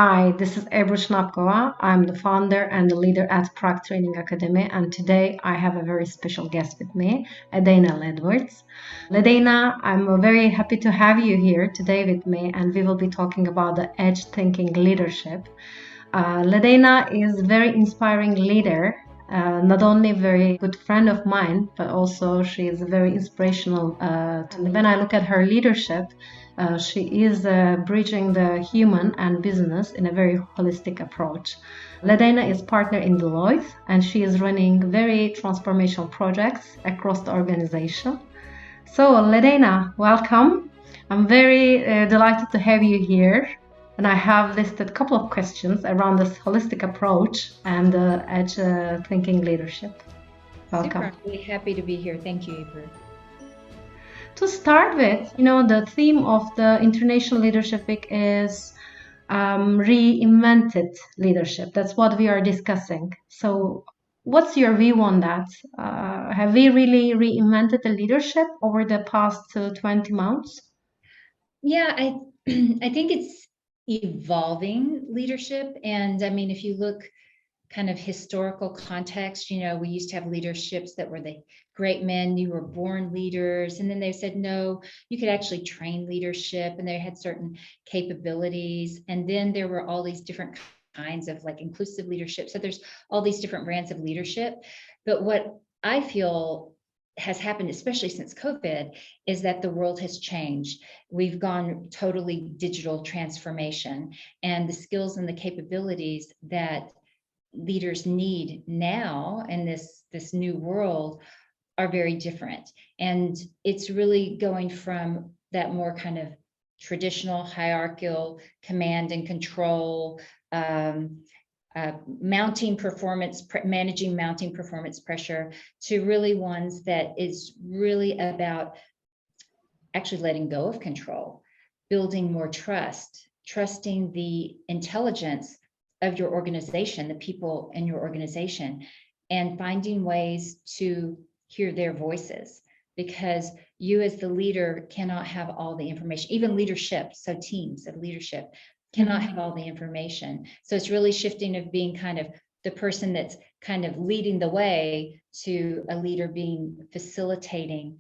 Hi, this is Ebru Shnapkova. I'm the founder and the leader at Prague Training Academy, and today I have a very special guest with me, Ladana Edwards. Ladana, I'm very happy to have you here today with me, and we will be talking about the edge thinking leadership. Ladana is a very inspiring leader, not only a very good friend of mine, but also she is very inspirational to me. When I look at her leadership, she is bridging the human and business in a very holistic approach. Ladana is partner in Deloitte, and she is running very transformational projects across the organization. So, Ladana, welcome. I'm very delighted to have you here. And I have listed a couple of questions around this holistic approach and edge thinking leadership. Welcome. Super. I'm really happy to be here. Thank you, April. To start with, the theme of the International Leadership Week is reinvented leadership. That's what we are discussing. So, what's your view on that? Have we really reinvented the leadership over the past 20 months? Yeah, I think it's evolving leadership. And I mean, if you look kind of historical context, we used to have leaderships that were the great men, you were born leaders. And then they said, no, you could actually train leadership, and they had certain capabilities. And then there were all these different kinds of like inclusive leadership. So there's all these different brands of leadership. But what I feel has happened, especially since COVID, is that the world has changed. We've gone totally digital transformation, and the skills and the capabilities that leaders need now in this new world are very different. And it's really going from that more kind of traditional hierarchical command and control, managing performance pressure, to really ones that is really about actually letting go of control, building more trusting the intelligence of your organization, the people in your organization, and finding ways to hear their voices, because you as the leader cannot have all the information. Even leadership, so teams of leadership cannot have all the information. So it's really shifting of being kind of the person that's kind of leading the way to a leader being facilitating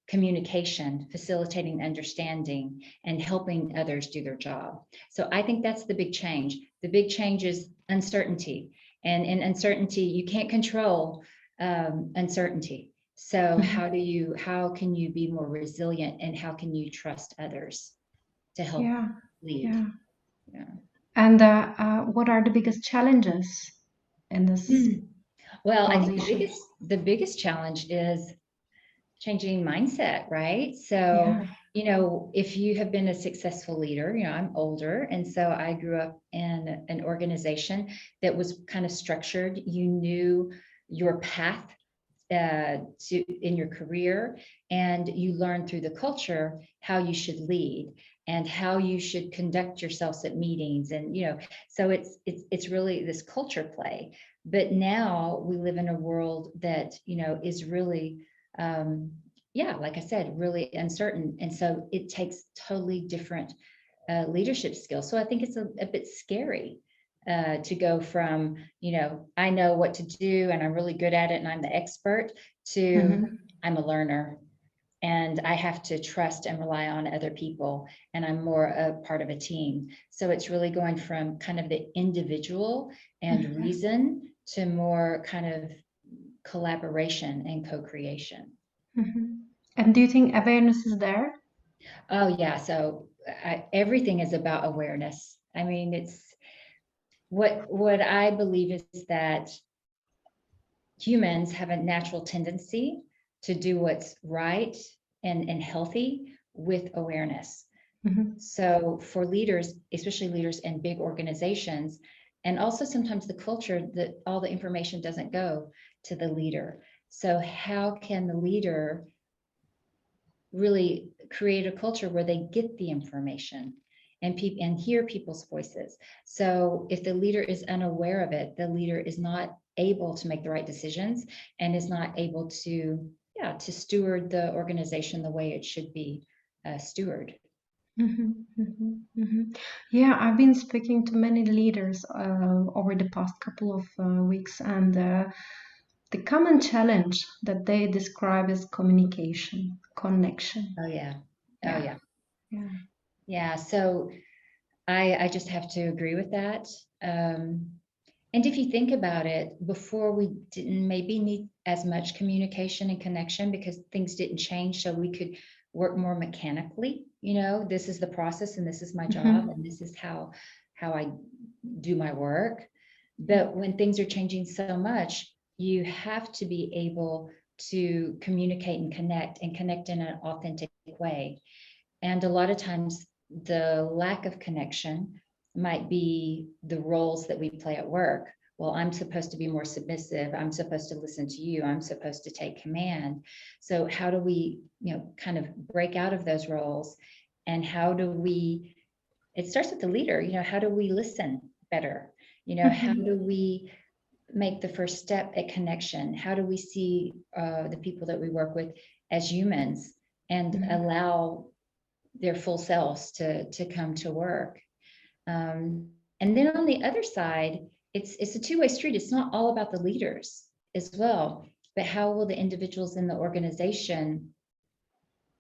communication, facilitating understanding, and helping others do their job. So I think that's the big change. The big change is uncertainty. And in uncertainty, you can't control uncertainty. So how can you be more resilient, and how can you trust others to help lead? Yeah. And what are the biggest challenges in this Well, I think transition? the biggest challenge is changing mindset, right? So, if you have been a successful leader, I'm older. And so I grew up in an organization that was kind of structured. You knew your path in your career, and you learn through the culture how you should lead and how you should conduct yourselves at meetings. And so it's really this culture play. But now we live in a world that is really like I said, really uncertain. And so it takes totally different leadership skills. So I think it's a bit scary to go from, I know what to do and I'm really good at it and I'm the expert, to I'm a learner and I have to trust and rely on other people, and I'm more a part of a team. So it's really going from kind of the individual and reason to more kind of collaboration and co-creation. And do you think awareness is there? Oh yeah. So everything is about awareness. I mean, it's what I believe is that humans have a natural tendency to do what's right and healthy with awareness. So for leaders, especially leaders in big organizations, and also sometimes the culture, that all the information doesn't go to the leader. So how can the leader really create a culture where they get the information and hear people's voices? So if the leader is unaware of it, the leader is not able to make the right decisions and is not able to steward the organization the way it should be stewarded. Yeah, I've been speaking to many leaders over the past couple of weeks, and the common challenge that they describe is communication, connection. Oh yeah. Oh Yeah, yeah. yeah. Yeah. So I just have to agree with that. And if you think about it, before we didn't maybe need as much communication and connection because things didn't change, so we could work more mechanically. This is the process, and this is my job, Mhm. and this is how I do my work. Yeah. But when things are changing so much, you have to be able to communicate and connect in an authentic way. And a lot of times, the lack of connection might be the roles that we play at work. Well, I'm supposed to be more submissive. I'm supposed to listen to you. I'm supposed to take command. So, how do we, kind of break out of those roles? And how do we, it starts with the leader, how do we listen better? How Mhm. do we make the first step at connection? How do we see the people that we work with as humans and Mhm. allow their full selves to come to work. And then on the other side, it's a two-way street. It's not all about the leaders as well, but how will the individuals in the organization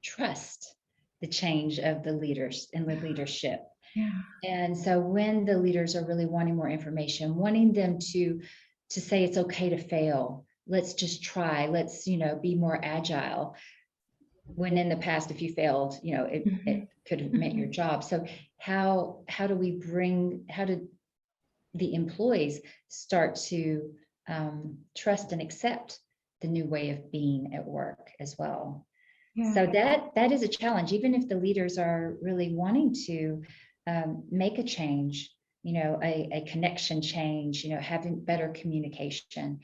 trust the change of the leaders and the leadership? Yeah. And so when the leaders are really wanting more information, wanting them to say it's okay to fail, let's just try, let's be more agile, when in the past, if you failed, it Mhm. could have meant your Mhm. job. So how do the employees start to trust and accept the new way of being at work as well? Yeah. So that is a challenge, even if the leaders are really wanting to make a change, a connection change, having better communication.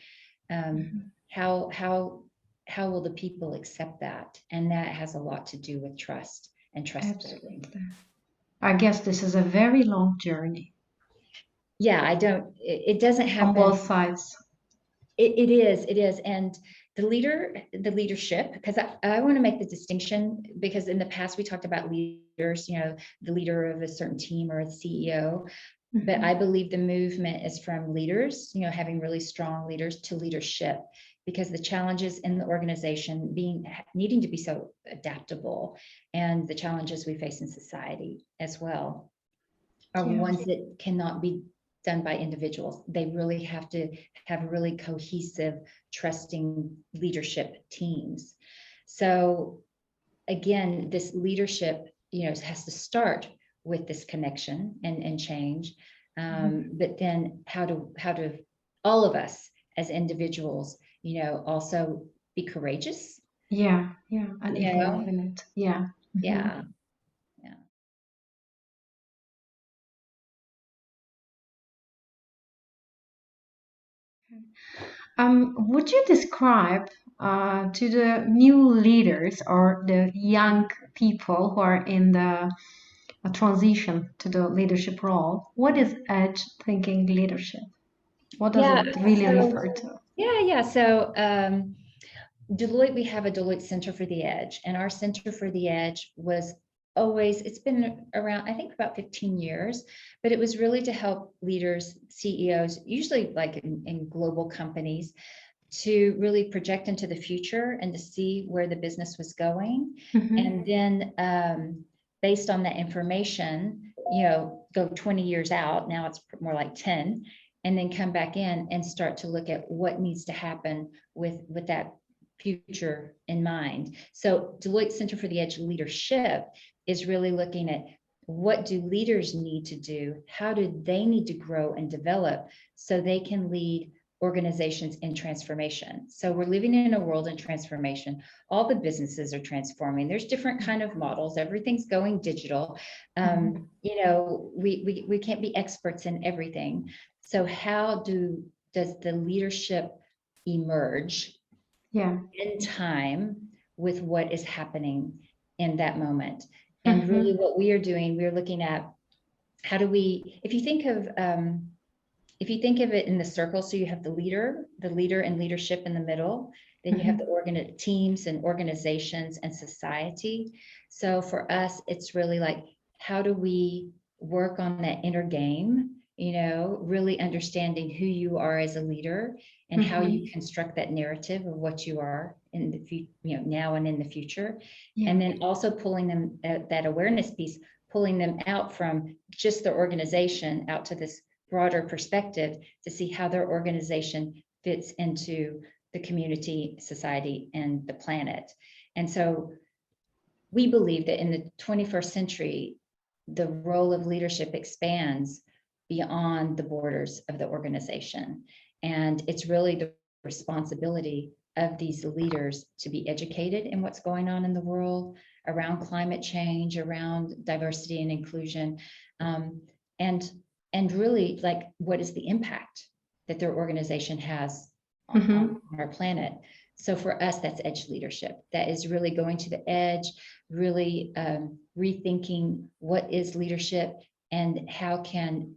um, Mhm. how how will the people accept that? And that has a lot to do with trust and trust building. Absolutely. I guess this is a very long journey Yeah, I don't, it doesn't on happen. both sides. It is. And the leadership, because I want to make the distinction, because in the past we talked about leaders, the leader of a certain team or a CEO. But I Mhm. believe the movement is from leaders, having really strong leaders, to leadership, because the challenges in the organization needing to be so adaptable, and the challenges we face in society as well are Yeah. ones that cannot be done by individuals. They really have to have really cohesive, trusting leadership teams. So again, this leadership, has to start with this connection and change. Mhm. But then how do all of us as individuals, also be courageous? Yeah. Yeah. And You evolve know, in it. Yeah. Mhm. yeah, yeah. Would you describe to the new leaders or the young people who are in the transition to the leadership role, what is edge thinking leadership? What does Yeah. it really So refer to? yeah. So Deloitte, we have a Deloitte Center for the Edge, and our Center for the Edge it's been around, I think, about 15 years, but it was really to help leaders, CEOs, usually like in global companies, to really project into the future and to see where the business was going. Mhm. And then based on that information, go 20 years out, now it's more like 10, and then come back in and start to look at what needs to happen with that future in mind. So Deloitte Center for the Edge Leadership is really looking at what do leaders need to do? How do they need to grow and develop so they can lead organizations in transformation? So we're living in a world in transformation. All the businesses are transforming. There's different kind of models. Everything's going digital. Mhm. We can't be experts in everything. So does the leadership emerge Yeah. in time with what is happening in that moment? And really, Mhm. what we are doing, we're looking at how do we, if you think of it in the circle, so you have the leader and leadership in the middle, then you have Mhm. the teams and organizations and society. So for us, it's really like, how do we work on that inner game, really understanding who you are as a leader and how you construct that narrative of what you are in the future, now and in the future. Yeah. And then also pulling them, that awareness piece, pulling them out from just their organization out to this broader perspective to see how their organization fits into the community, society, and the planet. And so we believe that in the 21st century, the role of leadership expands beyond the borders of the organization. And it's really the responsibility of these leaders to be educated in what's going on in the world around climate change, around diversity and inclusion, and really, like, what is the impact that their organization has on our planet. So for us, that's edge leadership. That is really going to the edge, really rethinking what is leadership and how can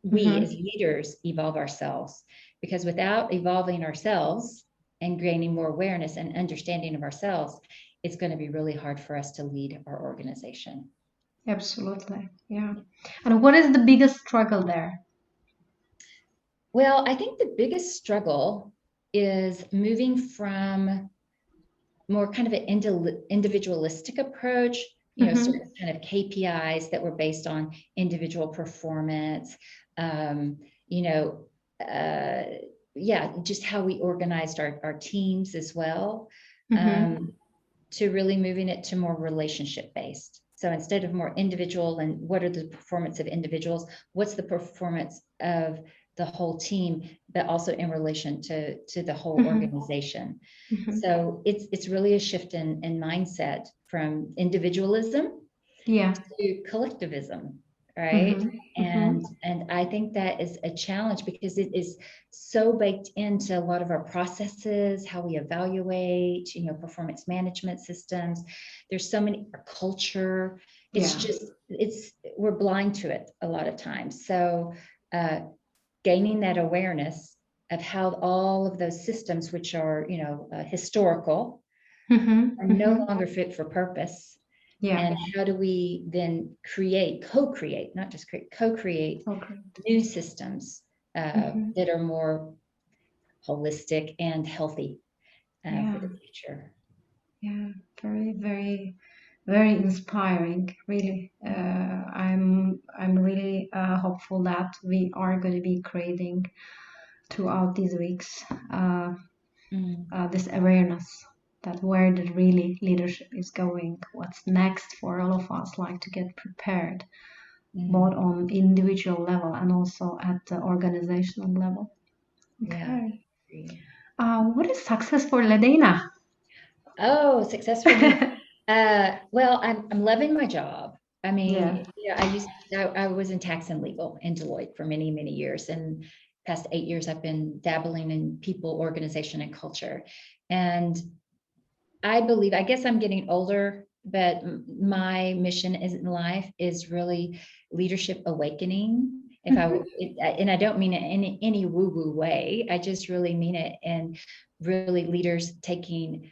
we as leaders evolve ourselves. Because without evolving ourselves and gaining more awareness and understanding of ourselves, it's going to be really hard for us to lead our organization. Absolutely. Yeah. And what is the biggest struggle there? Well, I think the biggest struggle is moving from more kind of an individualistic approach, certain kind of KPIs that were based on individual performance, just how we organized our teams as well, to really moving it to more relationship based. So instead of more individual and what are the performance of individuals, what's the performance of the whole team, but also in relation to the whole organization. So it's really a shift in mindset from individualism to collectivism, right? And I think that is a challenge because it is so baked into a lot of our processes, how we evaluate, performance management systems. There's so many, our culture. We're blind to it a lot of times. So gaining that awareness of how all of those systems, which are, historical, are no longer fit for purpose. And how do we then co-create, not just create, co-create new systems that are more holistic and healthy for the future. Yeah, very, very, very inspiring. Really, I'm really hopeful that we are going to be creating throughout these weeks this awareness that where the really leadership is going, what's next for all of us, like to get prepared, both on individual level and also at the organizational level. Okay. What is success for Ladana? Oh, success for me. Well, I'm loving my job. I mean, I was in tax and legal in Deloitte for many, many years. And past 8 years, I've been dabbling in people, organization, and culture. And I guess I'm getting older, but my mission in life is really leadership awakening. And I don't mean it in any woo-woo way. I just really mean it in really leaders taking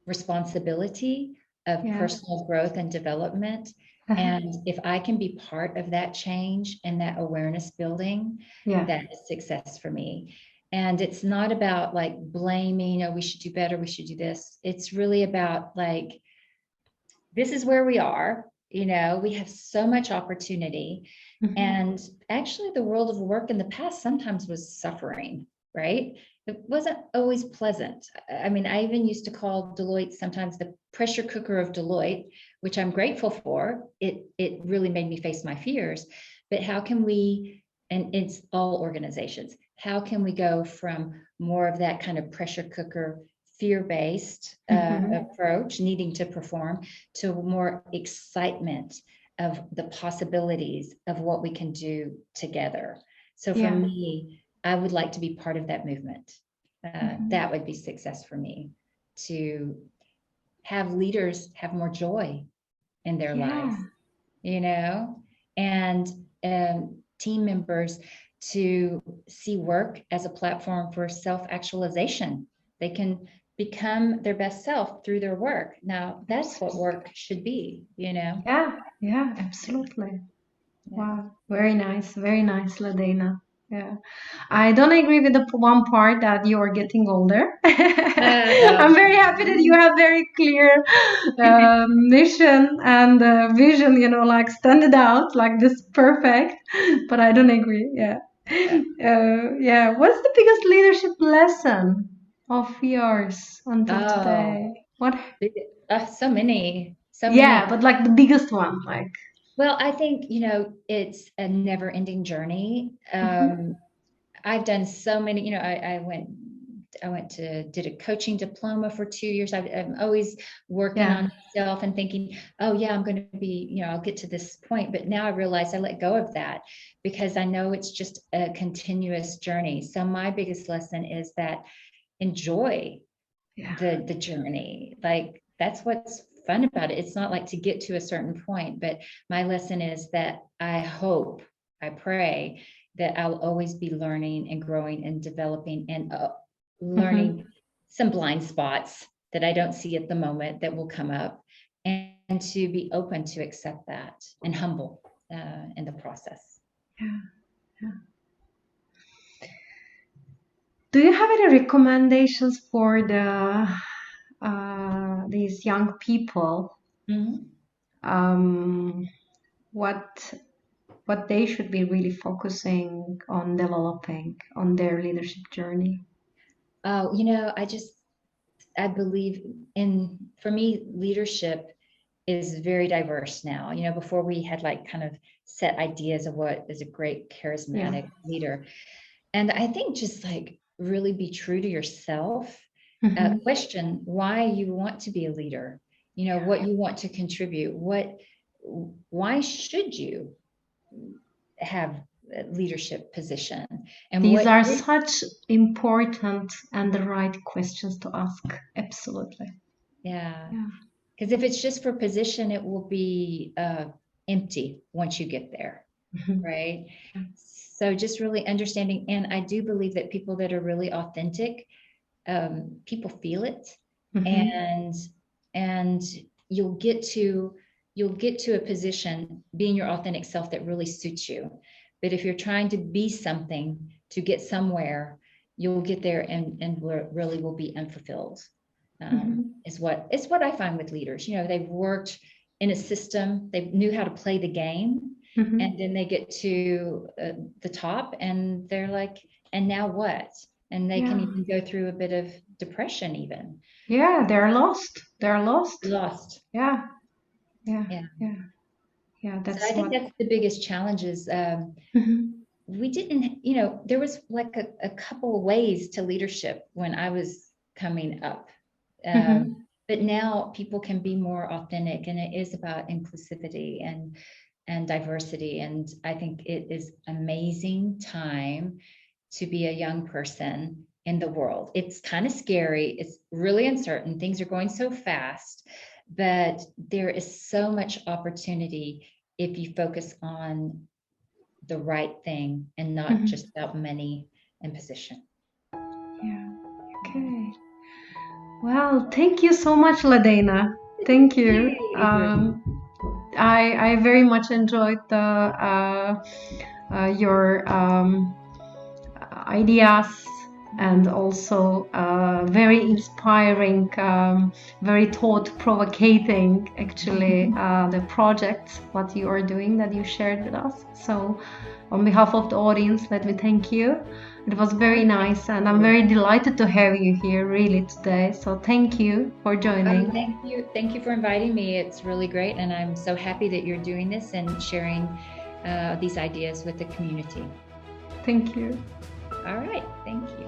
responsibility of personal growth and development. And if I can be part of that change and that awareness building, that is success for me. And it's not about like blaming, oh, we should do better, we should do this. It's really about like, this is where we are. We have so much opportunity. And actually, the world of work in the past sometimes was suffering, right? It wasn't always pleasant. I mean, I even used to call Deloitte sometimes the pressure cooker of Deloitte, which I'm grateful for. It really made me face my fears. But how can we, and it's all organizations, how can we go from more of that kind of pressure cooker, fear-based approach, needing to perform, to more excitement of the possibilities of what we can do together. So for me, I would like to be part of that movement. That would be success for me, to have leaders have more joy in their lives, and team members to see work as a platform for self-actualization. They can become their best self through their work. Now, that's what work should be, you know? Yeah, absolutely. Yeah. Wow, very nice, Ladana. Yeah, I don't agree with the one part that you are getting older. I'm very happy that you have very clear mission and vision, like stand it out, like this perfect. But I don't agree. Yeah. Yeah. What's the biggest leadership lesson of yours until Oh, today? What? so many, so Yeah, many. but like the biggest one, like. Well, I think, it's a never ending journey. Mhm. I've done so many, I went to did a coaching diploma for 2 years. I'm always working Yeah. on myself and thinking, oh yeah, I'm going to be, I'll get to this point. But now I realize I let go of that because I know it's just a continuous journey. So my biggest lesson is that enjoy Yeah. the journey. Like that's what's fun about it. It's not like to get to a certain point, but my lesson is that I pray that I'll always be learning and growing and developing and Mhm. learning some blind spots that I don't see at the moment that will come up, and to be open to accept that and humble in the process. Yeah. Yeah. Do you have any recommendations for these young people? Mhm. Um, what what they should be really focusing on developing on their leadership journey? Oh, I believe for me, leadership is very diverse now. Before we had like kind of set ideas of what is a great Yeah. charismatic leader. And I think just like really be true to yourself, Mhm. question why you want to be a leader, what you want to contribute, why should you have a leadership position and These what are is, such important and the right questions to ask. Absolutely. yeah. Yeah. Because if it's just for position, it will be empty once you get there, Mhm. right? So just really understanding, and I do believe that people that are really authentic, people feel it, Mhm. and and you'll get to you'll get to a position being your authentic self that really suits you. But if you're trying to be something to get somewhere, you'll get there and really will be unfulfilled. Mhm. Is what I find with leaders. They've worked in a system, they knew how to play the game, and Mhm. then they get to the top, and they're like, and now what? And they can Yeah. even go through a bit of depression, even Yeah, they're lost. They're lost. lost. Yeah. Yeah. Yeah. Yeah. Yeah. So I That's think what. that's the biggest challenge is Mhm. we didn't, there was like a couple of ways to leadership when I was coming up. Um, Mhm. but now people can be more authentic, and it is about inclusivity and diversity. And I think it is amazing time to be a young person in the world. It's kind of scary. It's really uncertain. Things are going so fast, but there is so much opportunity if you focus on the right thing and not just Mhm. about money and position. Yeah. Yeah. Okay. Well, thank you so much, Ladana. Thank you. Yay. I very much enjoyed the your ideas and also very inspiring, very thought provoking, actually, the project, what you are doing that you shared with us. So, on behalf of the audience, let me thank you. It was very nice, and I'm very delighted to have you here really today. So, thank you for joining. Thank you. Thank you for inviting me. It's really great. And I'm so happy that you're doing this and sharing these ideas with the community. Thank you. All right. Thank you.